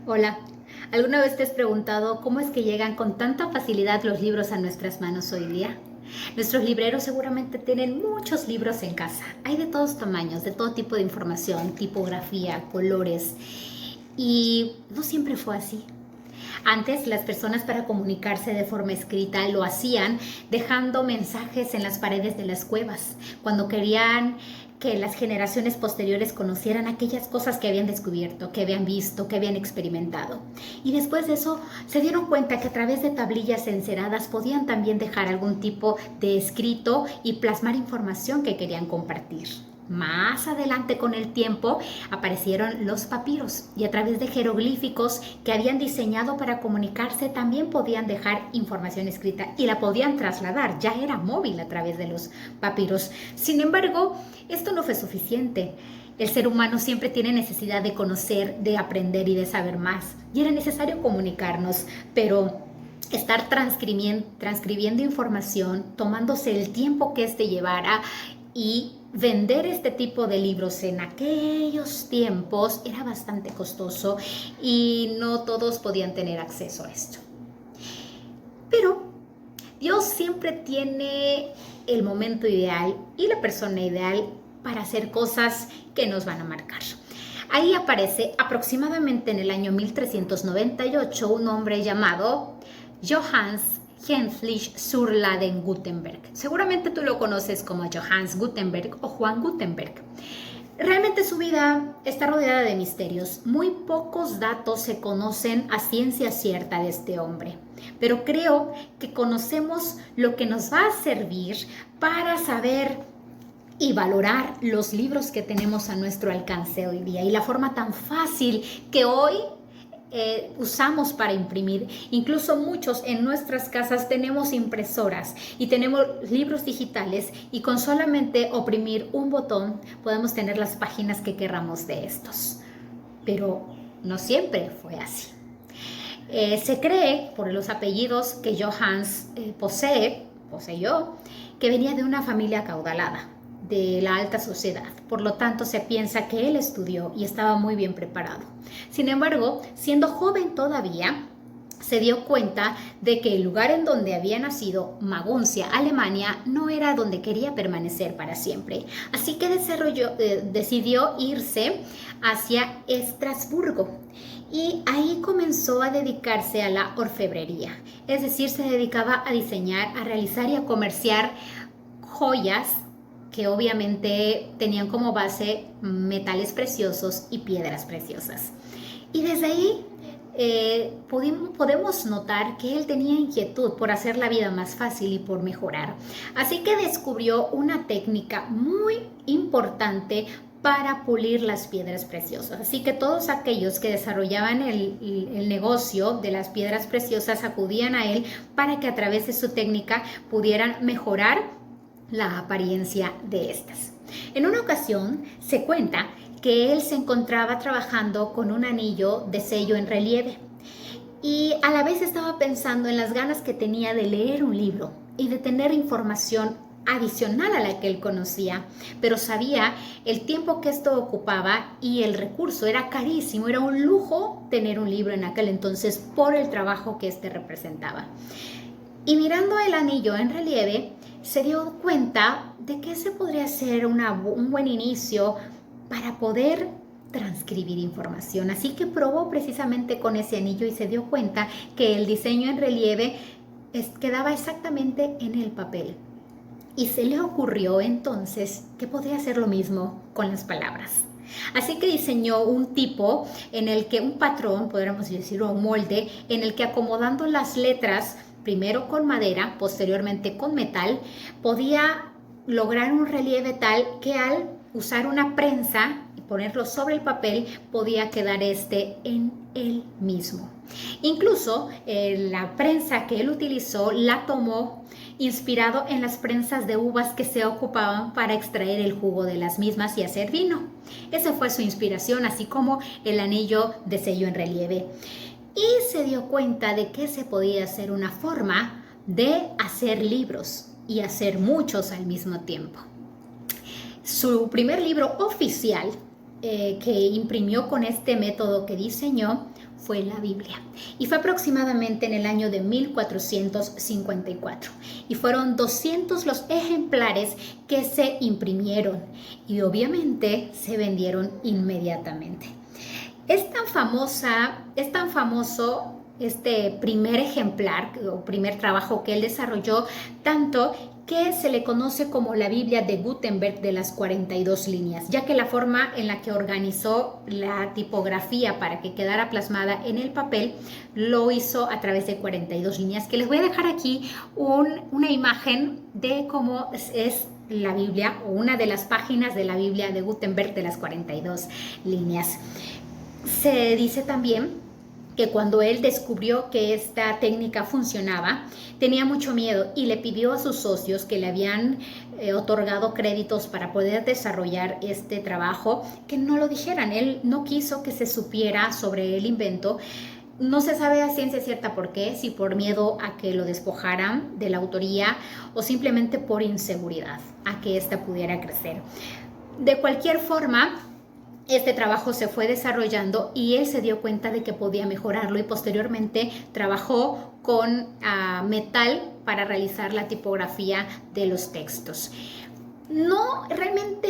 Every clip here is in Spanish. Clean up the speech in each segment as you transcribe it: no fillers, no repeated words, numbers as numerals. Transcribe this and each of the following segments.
Hola, ¿alguna vez te has preguntado cómo es que llegan con tanta facilidad los libros a nuestras manos hoy día? Nuestros libreros seguramente tienen muchos libros en casa. Hay de todos tamaños, de todo tipo de información, tipografía, colores. Y no siempre fue así. Antes las personas para comunicarse de forma escrita lo hacían dejando mensajes en las paredes de las cuevas, cuando querían que las generaciones posteriores conocieran aquellas cosas que habían descubierto, que habían visto, que habían experimentado. Y después de eso se dieron cuenta que a través de tablillas enceradas podían también dejar algún tipo de escrito y plasmar información que querían compartir. Más adelante con el tiempo aparecieron los papiros y a través de jeroglíficos que habían diseñado para comunicarse también podían dejar información escrita y la podían trasladar, ya era móvil a través de los papiros. Sin embargo, esto no fue suficiente. El ser humano siempre tiene necesidad de conocer, de aprender y de saber más y era necesario comunicarnos, pero estar transcribiendo información, tomándose el tiempo que éste llevara y vender este tipo de libros en aquellos tiempos era bastante costoso y no todos podían tener acceso a esto. Pero Dios siempre tiene el momento ideal y la persona ideal para hacer cosas que nos van a marcar. Ahí aparece aproximadamente en el año 1398 un hombre llamado Johannes Heinrich Sürladen Gutenberg. Seguramente tú lo conoces como Johannes Gutenberg o Juan Gutenberg. Realmente su vida está rodeada de misterios. Muy pocos datos se conocen a ciencia cierta de este hombre, pero creo que conocemos lo que nos va a servir para saber y valorar los libros que tenemos a nuestro alcance hoy día y la forma tan fácil que hoy usamos para imprimir. Incluso muchos en nuestras casas tenemos impresoras y tenemos libros digitales y con solamente oprimir un botón podemos tener las páginas que querramos de estos. Pero no siempre fue así. Se cree, por los apellidos que Johannes poseyó, que venía de una familia acaudalada, de la alta sociedad. Por lo tanto, se piensa que él estudió y estaba muy bien preparado. Sin embargo, siendo joven todavía, se dio cuenta de que el lugar en donde había nacido, Maguncia, Alemania, no era donde quería permanecer para siempre. Así que decidió irse hacia Estrasburgo. Y ahí comenzó a dedicarse a la orfebrería. Es decir, se dedicaba a diseñar, a realizar y a comerciar joyas que obviamente tenían como base metales preciosos y piedras preciosas. Y desde ahí podemos notar que él tenía inquietud por hacer la vida más fácil y por mejorar. Así que descubrió una técnica muy importante para pulir las piedras preciosas. Así que todos aquellos que desarrollaban el negocio de las piedras preciosas acudían a él para que a través de su técnica pudieran mejorar la apariencia de estas. En una ocasión se cuenta que él se encontraba trabajando con un anillo de sello en relieve y a la vez estaba pensando en las ganas que tenía de leer un libro y de tener información adicional a la que él conocía, pero sabía el tiempo que esto ocupaba y el recurso era carísimo, era un lujo tener un libro en aquel entonces por el trabajo que este representaba. Y mirando el anillo en relieve, se dio cuenta de que ese podría ser un buen inicio para poder transcribir información. Así que probó precisamente con ese anillo y se dio cuenta que el diseño en relieve quedaba exactamente en el papel. Y se le ocurrió entonces que podría hacer lo mismo con las palabras. Así que diseñó un tipo en el que un patrón, podríamos decirlo, un molde, en el que acomodando las letras primero con madera, posteriormente con metal, podía lograr un relieve tal que al usar una prensa y ponerlo sobre el papel podía quedar en él mismo. Incluso la prensa que él utilizó la tomó inspirado en las prensas de uvas que se ocupaban para extraer el jugo de las mismas y hacer vino. Esa fue su inspiración, así como el anillo de sello en relieve. Y se dio cuenta de que se podía hacer una forma de hacer libros y hacer muchos al mismo tiempo. Su primer libro oficial que imprimió con este método que diseñó fue la Biblia. Y fue aproximadamente en el año de 1454. Y fueron 200 los ejemplares que se imprimieron y obviamente se vendieron inmediatamente. Es tan famoso este primer ejemplar o primer trabajo que él desarrolló, tanto que se le conoce como la Biblia de Gutenberg de las 42 líneas, ya que la forma en la que organizó la tipografía para que quedara plasmada en el papel lo hizo a través de 42 líneas, que les voy a dejar aquí una imagen de cómo es la Biblia o una de las páginas de la Biblia de Gutenberg de las 42 líneas. Se dice también que cuando él descubrió que esta técnica funcionaba, tenía mucho miedo y le pidió a sus socios que le habían otorgado créditos para poder desarrollar este trabajo, que no lo dijeran. Él no quiso que se supiera sobre el invento. No se sabe a ciencia cierta por qué, si por miedo a que lo despojaran de la autoría o simplemente por inseguridad, a que ésta pudiera crecer. De cualquier forma, este trabajo se fue desarrollando y él se dio cuenta de que podía mejorarlo y posteriormente trabajó con metal para realizar la tipografía de los textos. No, realmente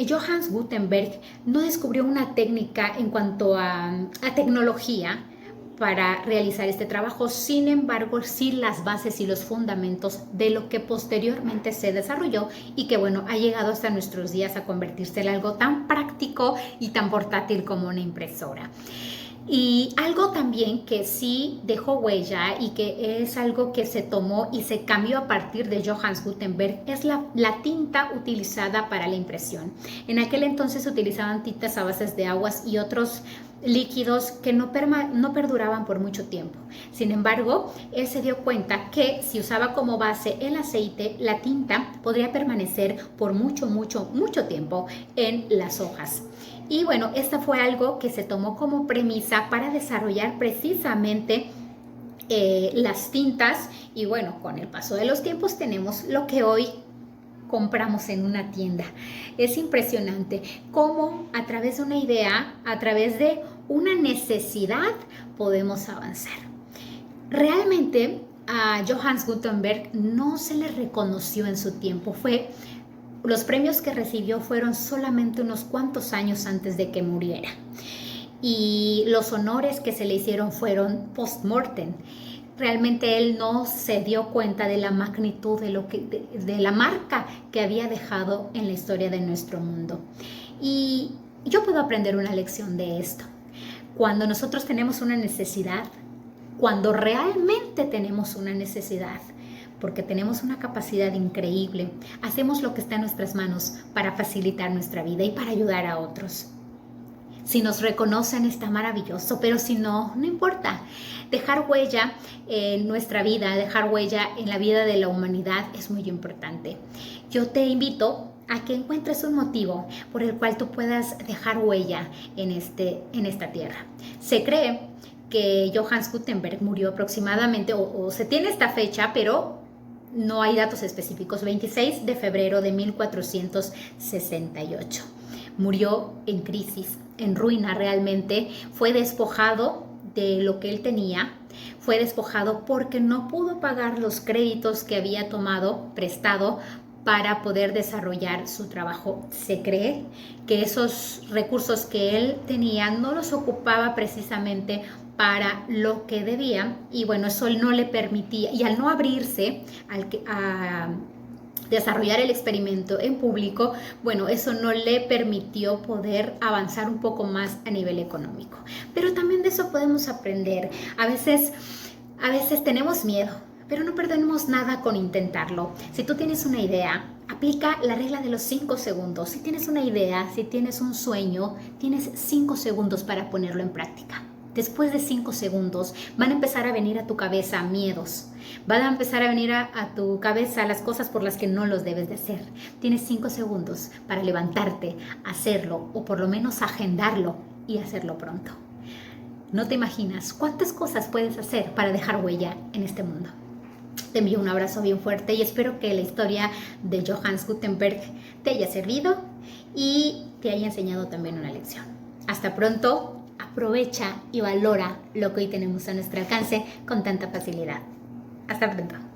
Johannes Gutenberg no descubrió una técnica en cuanto a tecnología para realizar este trabajo, sin embargo, sí las bases y los fundamentos de lo que posteriormente se desarrolló y que, bueno, ha llegado hasta nuestros días a convertirse en algo tan práctico y tan portátil como una impresora. Y algo también que sí dejó huella y que es algo que se tomó y se cambió a partir de Johannes Gutenberg es la tinta utilizada para la impresión. En aquel entonces se utilizaban tintas a bases de aguas y otros líquidos que no perduraban por mucho tiempo. Sin embargo, él se dio cuenta que si usaba como base el aceite, la tinta podría permanecer por mucho tiempo en las hojas. Y bueno, esta fue algo que se tomó como premisa para desarrollar precisamente las tintas. Y bueno, con el paso de los tiempos tenemos lo que hoy compramos en una tienda. Es impresionante cómo a través de una idea, a través de una necesidad, podemos avanzar. Realmente a Johannes Gutenberg no se le reconoció en su tiempo. Los premios que recibió fueron solamente unos cuantos años antes de que muriera. Y los honores que se le hicieron fueron post-mortem. Realmente él no se dio cuenta de la magnitud de la marca que había dejado en la historia de nuestro mundo. Y yo puedo aprender una lección de esto. Cuando nosotros tenemos una necesidad, cuando realmente tenemos una necesidad, porque tenemos una capacidad increíble, hacemos lo que está en nuestras manos para facilitar nuestra vida y para ayudar a otros. Si nos reconocen está maravilloso, pero si no, no importa. Dejar huella en nuestra vida, dejar huella en la vida de la humanidad es muy importante. Yo te invito a que encuentres un motivo por el cual tú puedas dejar huella en esta tierra. Se cree que Johannes Gutenberg murió aproximadamente, o se tiene esta fecha, pero no hay datos específicos, 26 de febrero de 1468. Murió en crisis, en ruina realmente, fue despojado de lo que él tenía, fue despojado porque no pudo pagar los créditos que había tomado prestado para poder desarrollar su trabajo. Se cree que esos recursos que él tenía no los ocupaba precisamente para lo que debía, y bueno, eso no le permitía, y al no abrirse a desarrollar el experimento en público, bueno, eso no le permitió poder avanzar un poco más a nivel económico. Pero también de eso podemos aprender. A veces tenemos miedo, pero no perdemos nada con intentarlo. Si tú tienes una idea, aplica la regla de los 5 segundos. Si tienes una idea, si tienes un sueño, tienes 5 segundos para ponerlo en práctica. Después de 5 segundos van a empezar a venir a tu cabeza miedos. Van a empezar a venir a tu cabeza las cosas por las que no los debes de hacer. Tienes 5 segundos para levantarte, hacerlo o por lo menos agendarlo y hacerlo pronto. No te imaginas cuántas cosas puedes hacer para dejar huella en este mundo. Te envío un abrazo bien fuerte y espero que la historia de Johannes Gutenberg te haya servido y te haya enseñado también una lección. Hasta pronto, aprovecha y valora lo que hoy tenemos a nuestro alcance con tanta facilidad. Hasta pronto.